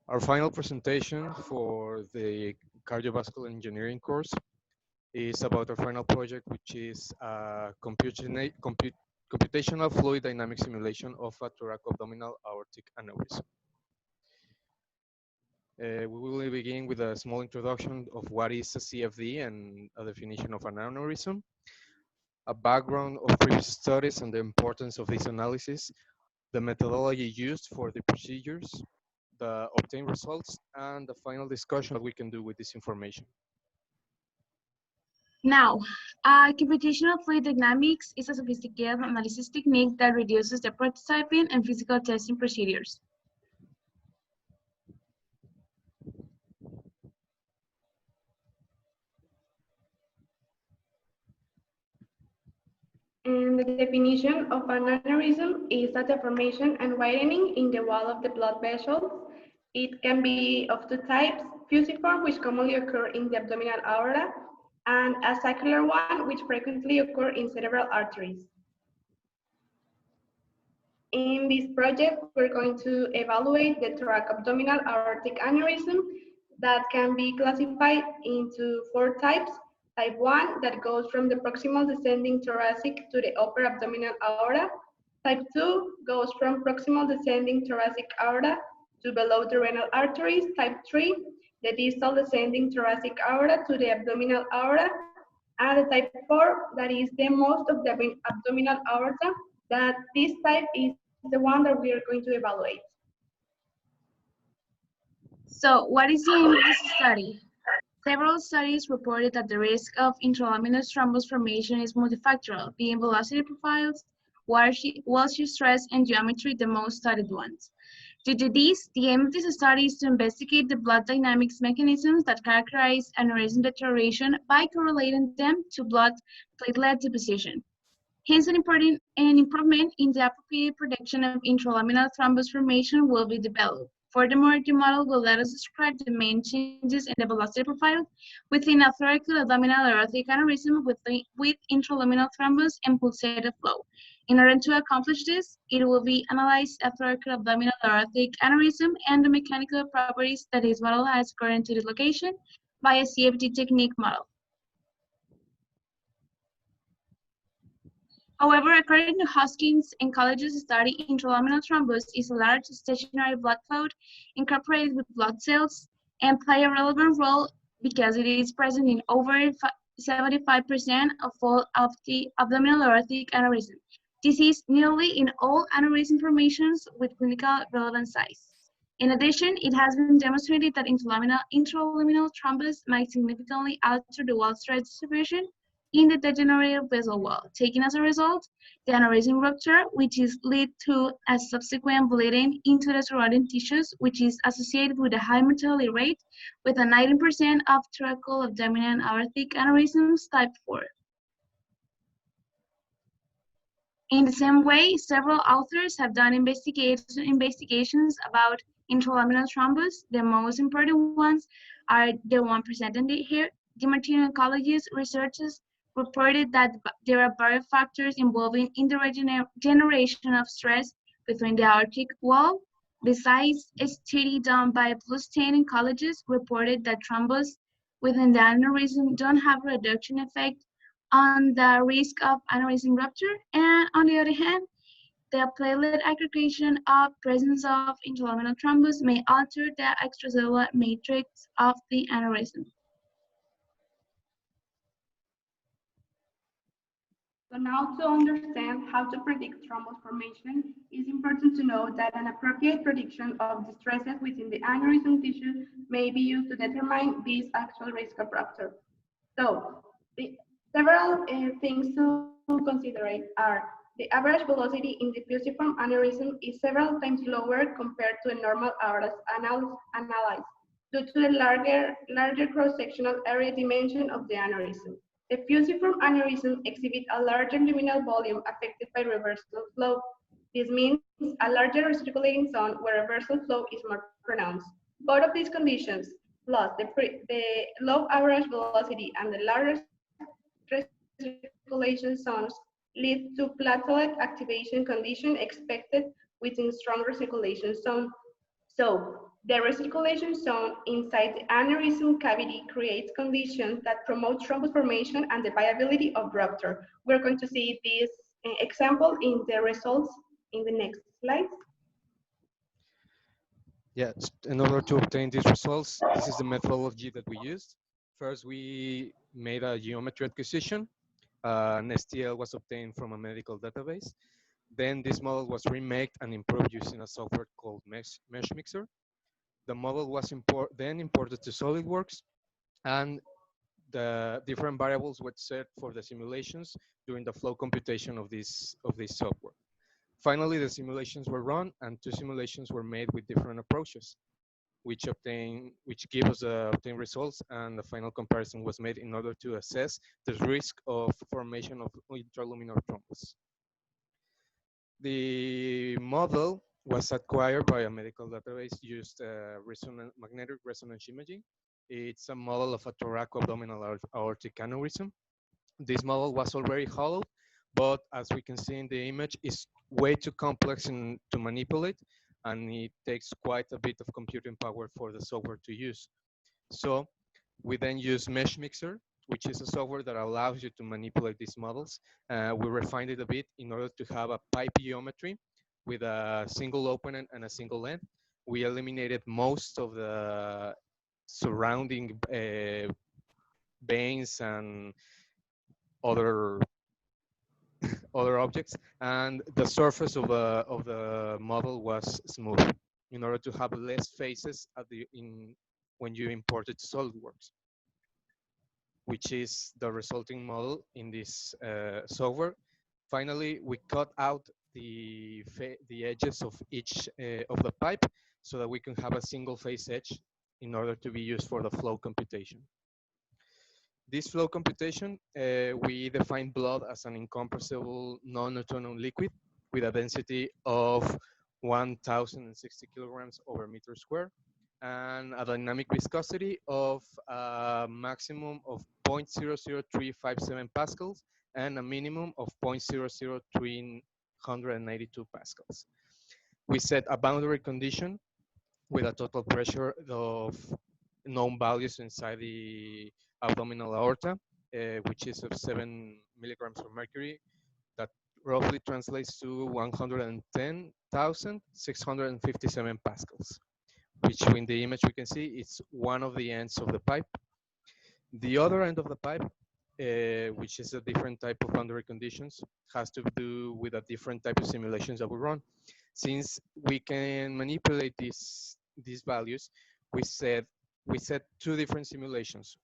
Our final presentation for the cardiovascular engineering course is about our final project, which is a computational fluid dynamic simulation of a thoracoabdominal aortic aneurysm. We will begin with a small introduction of what is a CFD and a definition of an aneurysm, a background of previous studies and the importance of this analysis, the methodology used for the procedures, the obtained results, and the final discussion of what we can do with this information. Now, computational fluid dynamics is a sophisticated analysis technique that reduces the prototyping and physical testing procedures. And the definition of an aneurysm is a deformation and widening in the wall of the blood vessels. It can be of two types, fusiform, which commonly occur in the abdominal aorta, and a circular one, which frequently occur in cerebral arteries. In this project, we're going to evaluate the thoracoabdominal aortic aneurysm that can be classified into 4 types. Type 1, that goes from the proximal descending thoracic to the upper abdominal aorta. Type 2 goes from proximal descending thoracic aorta to below the renal arteries. Type 3, the distal descending thoracic aorta to the abdominal aorta. And the type 4, that is the most of the abdominal aorta, that this type is the one that we are going to evaluate. So, what is the aim of this study? Several studies reported that the risk of intralaminar thrombus formation is multifactorial, being velocity profiles, wall shear stress, and geometry the most studied ones. Due to this, the aim of this study is to investigate the blood dynamics mechanisms that characterize aneurysm deterioration by correlating them to blood platelet deposition. Hence, an improvement in the appropriate prediction of intralaminar thrombus formation will be developed. Furthermore, the model will let us describe the main changes in the velocity profile within a thoracoabdominal aortic aneurysm with intralaminar thrombus and pulsated flow. In order to accomplish this, it will be analyzed a thoracoabdominal aortic aneurysm and the mechanical properties that this model has according to the location by a CFD technique model. However, according to Hoskins and colleges study, intralaminar thrombus is a large stationary blood clot incorporated with blood cells and play a relevant role because it is present in over 75% of all of the abdominal aortic aneurysm. This is nearly in all aneurysm formations with clinical relevant size. In addition, it has been demonstrated that intralaminar thrombus might significantly alter the wall stress distribution in the degenerated vessel wall, taking as a result the aneurysm rupture, which is lead to a subsequent bleeding into the surrounding tissues, which is associated with a high mortality rate, with a 19% of thoracoabdominal aortic aneurysms type 4. In the same way, several authors have done investigations about intralaminar thrombus. The most important ones are the one presented here. The Martino oncology researchers reported that there are various factors involving in the generation of stress between the aortic wall. Besides, a study done by plus 10 oncologists reported that thrombus within the aneurysm don't have a reduction effect on the risk of aneurysm rupture, and on the other hand, the platelet aggregation of presence of intralaminar thrombus may alter the extracellular matrix of the aneurysm. So now to understand how to predict thrombus formation, it's important to know that an appropriate prediction of the stresses within the aneurysm tissue may be used to determine this actual risk of rupture. So, several things to consider are the average velocity in the fusiform aneurysm is several times lower compared to a normal aorta analyzed due to the larger cross-sectional area dimension of the aneurysm. The fusiform aneurysm exhibits a larger luminal volume affected by reversal flow. This means a larger recirculating zone where reversal flow is more pronounced. Both of these conditions, plus the low average velocity and the larger recirculation zones, lead to platelet activation condition expected within strong recirculation zone. So the recirculation zone inside the aneurysm cavity creates conditions that promote thrombus formation and the viability of rupture. We're going to see this example in the results in the next slide. Yes, in order to obtain these results, this is the methodology that we used. First, we made a geometry acquisition. An STL was obtained from a medical database. Then this model was remade and improved using a software called Mesh Mixer. The model was then imported to SolidWorks, and the different variables were set for the simulations during the flow computation of this software. Finally, the simulations were run, and two simulations were made with different approaches, which give us obtained results, and the final comparison was made in order to assess the risk of formation of intraluminal thrombus. The model was acquired by a medical database used magnetic resonance imaging. It's a model of a thoracoabdominal aortic aneurysm. This model was already hollowed, but as we can see in the image, it's way too complex to manipulate, and it takes quite a bit of computing power for the software to use. So we then use Mesh Mixer, which is a software that allows you to manipulate these models. We refined it a bit in order to have a pipe geometry with a single opening and a single end. We eliminated most of the surrounding veins and other objects, and the surface of the model was smooth in order to have less faces when you import it to SolidWorks, which is the resulting model in this software. Finally, we cut out the edges of each of the pipe so that we can have a single face edge in order to be used for the flow computation. This flow computation, we define blood as an incompressible non-autonomous liquid with a density of 1,060 kilograms over meter square and a dynamic viscosity of a maximum of 0.00357 pascals and a minimum of 0.00392 pascals. We set a boundary condition with a total pressure of known values inside the abdominal aorta, which is of 7 milligrams of mercury. That roughly translates to 110,657 pascals, which in the image we can see it's one of the ends of the pipe. The other end of the pipe, which is a different type of boundary conditions, has to do with a different type of simulations that we run. Since we can manipulate these values, we set two different simulations.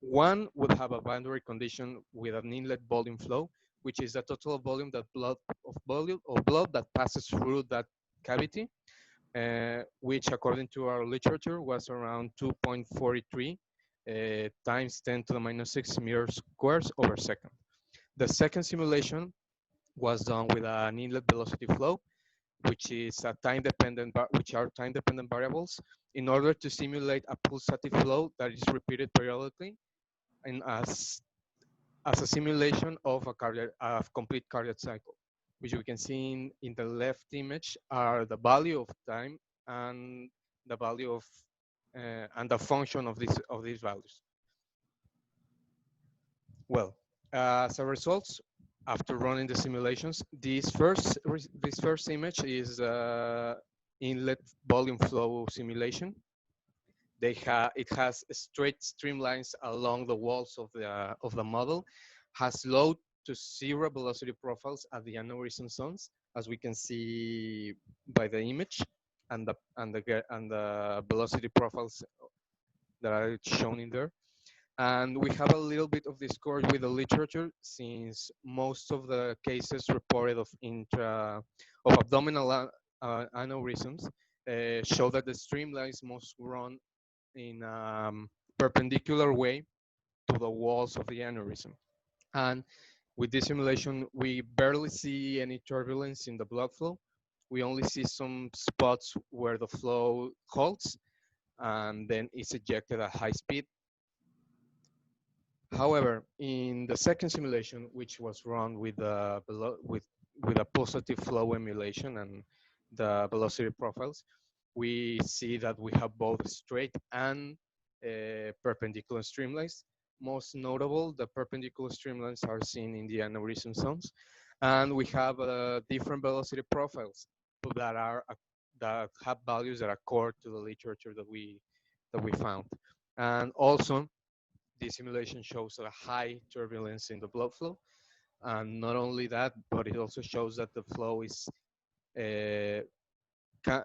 One would have a boundary condition with an inlet volume flow, which is the total volume of blood that passes through that cavity, which according to our literature was around 2.43 times 10 to the minus 6 meters squares over second. The second simulation was done with an inlet velocity flow, which is a which are time-dependent variables, in order to simulate a pulsative flow that is repeated periodically, and as a simulation of a complete cardiac cycle, which we can see in the left image are the value of time and the value of and the function of these values. Well, as a result, after running the simulations, this first image is inlet volume flow simulation. It has straight streamlines along the walls of the model, has low to zero velocity profiles at the aneurysm zones, as we can see by the image, and the velocity profiles that are shown in there. And we have a little bit of discord with the literature, since most of the cases reported of abdominal aneurysms show that the streamlines must run in a perpendicular way to the walls of the aneurysm. And with this simulation, we barely see any turbulence in the blood flow. We only see some spots where the flow halts and then it's ejected at high speed. However, in the second simulation, which was run with a pulsative flow emulation and the velocity profiles, we see that we have both straight and perpendicular streamlines. Most notable, the perpendicular streamlines are seen in the aneurysm zones, and we have different velocity profiles that are that have values that accord to the literature that we found. And also, the simulation shows a high turbulence in the blood flow, and not only that, but it also shows that the flow uh,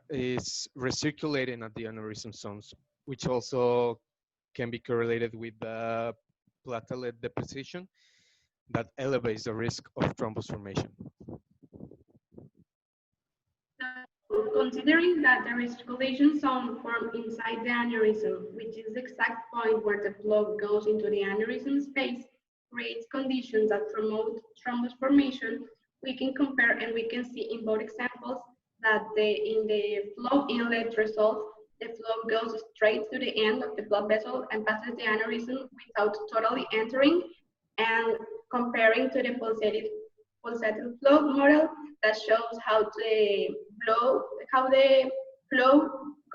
is recirculating at the aneurysm zones, which also can be correlated with the platelet deposition that elevates the risk of thrombus formation. Considering that the recirculation zone formed inside the aneurysm, which is the exact point where the flow goes into the aneurysm space, creates conditions that promote thrombus formation, we can compare and we can see in both examples that in the flow inlet results, the flow goes straight to the end of the blood vessel and passes the aneurysm without totally entering, and comparing to the pulsated flow model that shows how the flow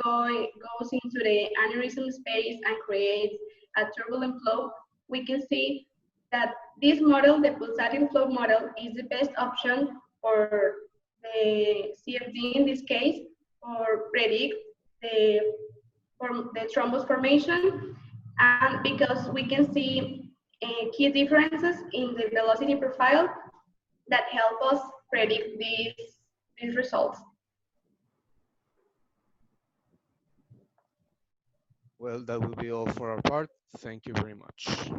goes into the aneurysm space and creates a turbulent flow, we can see that this model, the pulsating flow model, is the best option for the CFD in this case, for predict the, the thrombus formation, and because we can see key differences in the velocity profile that help us predict these results. Well, that will be all for our part. Thank you very much.